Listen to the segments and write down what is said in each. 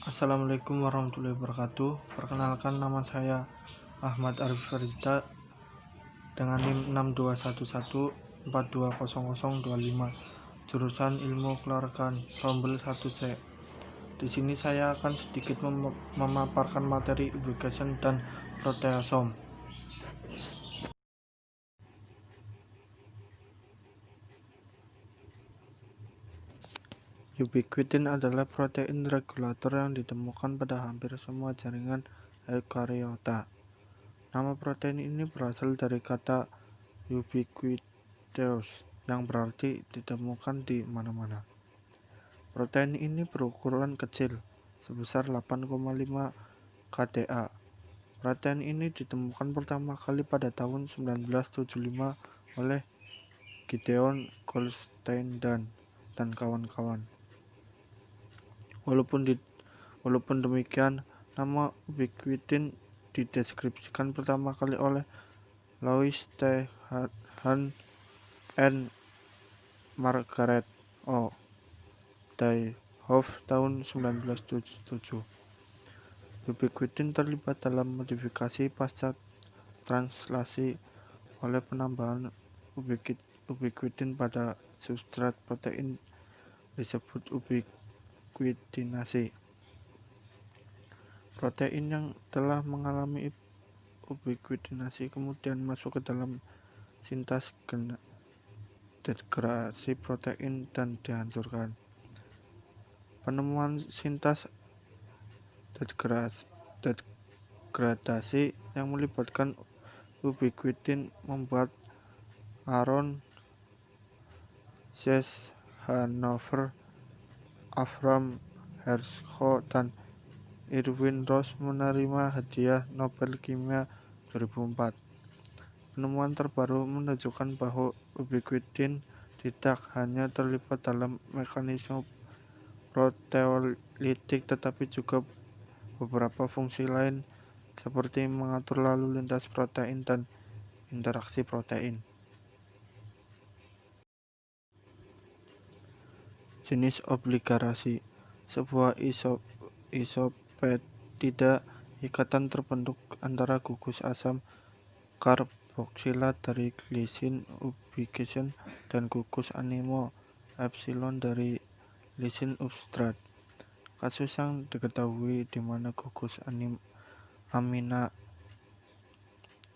Assalamualaikum warahmatullahi wabarakatuh. Perkenalkan, nama saya Ahmad Arif Faridta dengan NIM 6211420025, jurusan Ilmu Keluargaan, Rombel 1C. Di sini saya akan sedikit memaparkan materi ubiquitin dan proteasom. Ubiquitin adalah protein regulator yang ditemukan pada hampir semua jaringan eukariota. Nama protein ini berasal dari kata ubiquitous yang berarti ditemukan di mana-mana. Protein ini berukuran kecil, sebesar 8,5 kDa. Protein ini ditemukan pertama kali pada tahun 1975 oleh Gideon Goldstein dan kawan-kawan. Walaupun demikian, nama ubiquitin dideskripsikan pertama kali oleh Louis T. Hahn and Margaret O. Diehoff tahun 1977. Ubiquitin terlibat dalam modifikasi pasca translasi oleh penambahan ubiquitin pada substrat protein disebut ubiquitinasi. Protein yang telah mengalami ubiquitinasi kemudian masuk ke dalam sintas degradasi protein dan dihancurkan. Penemuan sintas degradasi yang melibatkan ubiquitin membuat Aaron Schesthanover, Avram Hershko, dan Irwin Ross menerima hadiah Nobel Kimia 2004. Penemuan terbaru menunjukkan bahwa ubiquitin tidak hanya terlibat dalam mekanisme proteolitik tetapi juga beberapa fungsi lain seperti mengatur lalu lintas protein dan interaksi protein. Jenis obligarasi, sebuah isopeptida ikatan terbentuk antara gugus asam karboksilat dari glisin ubiquitin dan gugus amino epsilon dari lisin substrat. Kasus yang diketahui di mana gugus amina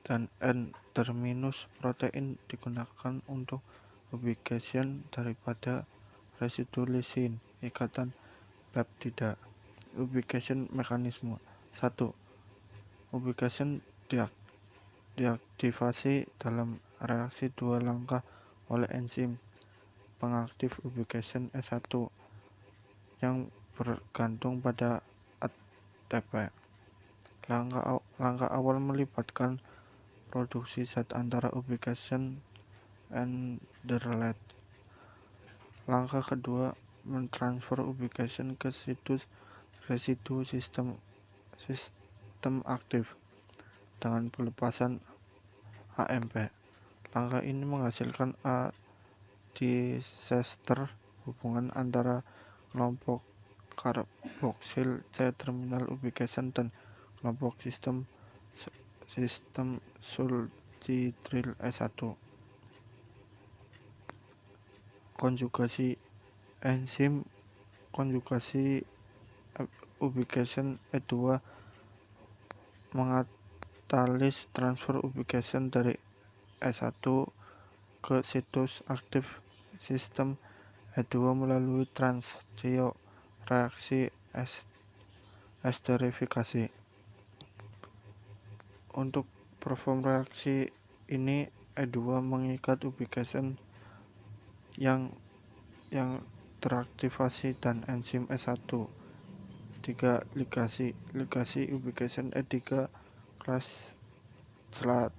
dan N-terminus protein digunakan untuk ubiquitin daripada residu lisin ikatan peptida. Ubiquitin mekanisme 1. Ubiquitin diaktifasi dalam reaksi dua langkah oleh enzim pengaktif ubiquitin S1 yang bergantung pada ATP. Langkah awal melibatkan produksi zat antara ubiquitin enderlate. Langkah kedua mentransfer ubiquitin ke residu sistem aktif dengan pelepasan AMP. Langkah ini menghasilkan diester hubungan antara kelompok karboksil C-terminal ubiquitin dan kelompok sistem sulcitril S1. Konjugasi enzim konjugasi ubiquitin E2 mengatalis transfer ubiquitin dari S1 ke situs aktif sistem E2 melalui reaksi esterifikasi. Untuk perform reaksi ini, E2 mengikat ubiquitin yang teraktivasi dan enzim S1. 3. Ligasi ubiquitin E3 kelas selat.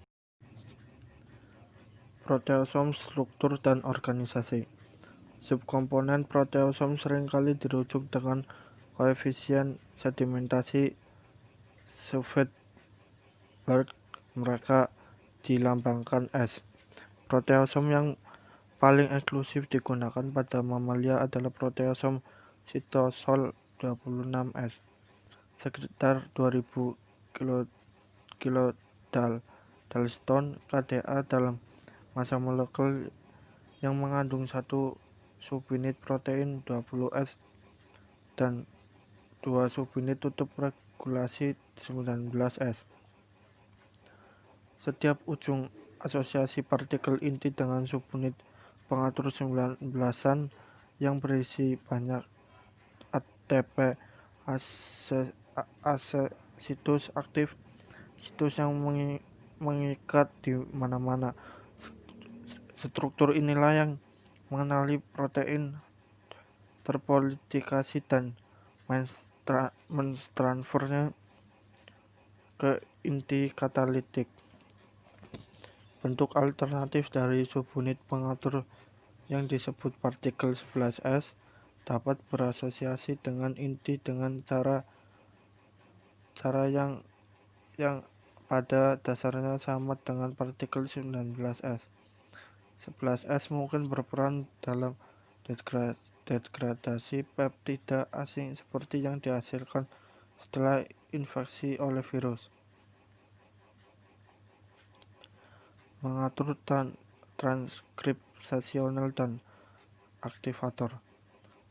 Proteasom, struktur dan organisasi. Subkomponen proteasom seringkali dirujuk dengan koefisien sedimentasi Svedberg. Mereka dilambangkan S. Proteasom yang paling eksklusif digunakan pada mamalia adalah proteasom sitosol 26S. sekitar 2000 kilodalton kDa dalam massa molekul yang mengandung satu subunit protein 20S dan dua subunit tutup regulasi 19S. Setiap ujung asosiasi partikel inti dengan subunit pengatur 19-an yang berisi banyak ATP situs aktif, situs yang mengikat di mana-mana. Struktur inilah yang mengenali protein terpolitikasi dan mentransfernya ke inti katalitik. Bentuk alternatif dari subunit pengatur yang disebut partikel 11S dapat berasosiasi dengan inti dengan cara yang pada dasarnya sama dengan partikel 19S. 11S mungkin berperan dalam degradasi peptida asing seperti yang dihasilkan setelah infeksi oleh virus. Mengatur transkripsasional dan aktivator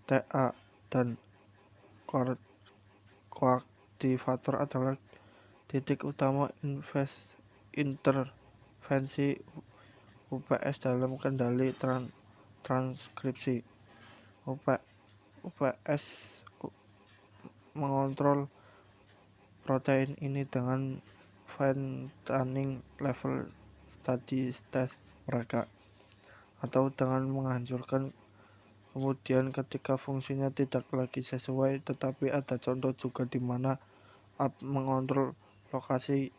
TA dan koaktivator adalah titik utama intervensi UPS dalam kendali transkripsi. UPS mengontrol protein ini dengan fattening level steady state mereka, atau dengan menghancurkan kemudian ketika fungsinya tidak lagi sesuai. Tetapi ada contoh juga di mana UP mengontrol lokasi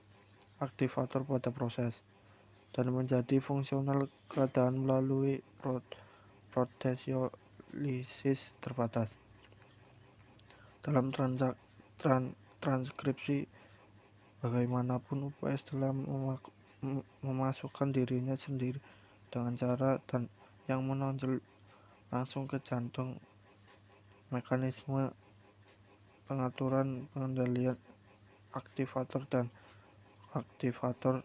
aktivator pada proses dan menjadi fungsional keadaan melalui protesiolisis terbatas. Dalam transkripsi, bagaimanapun UPS telah memasukkan dirinya sendiri dengan cara yang menonjol langsung ke jantung mekanisme pengaturan pengendalian aktivator dan aktivator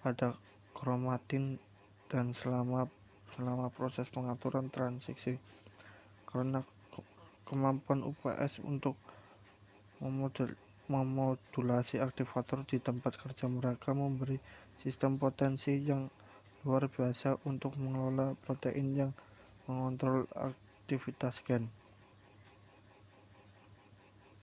pada kromatin dan selama proses pengaturan transisi. Karena kemampuan UPS untuk memodulasi aktivator di tempat kerja mereka memberi sistem potensi yang luar biasa untuk mengelola protein yang mengontrol aktivitas gen.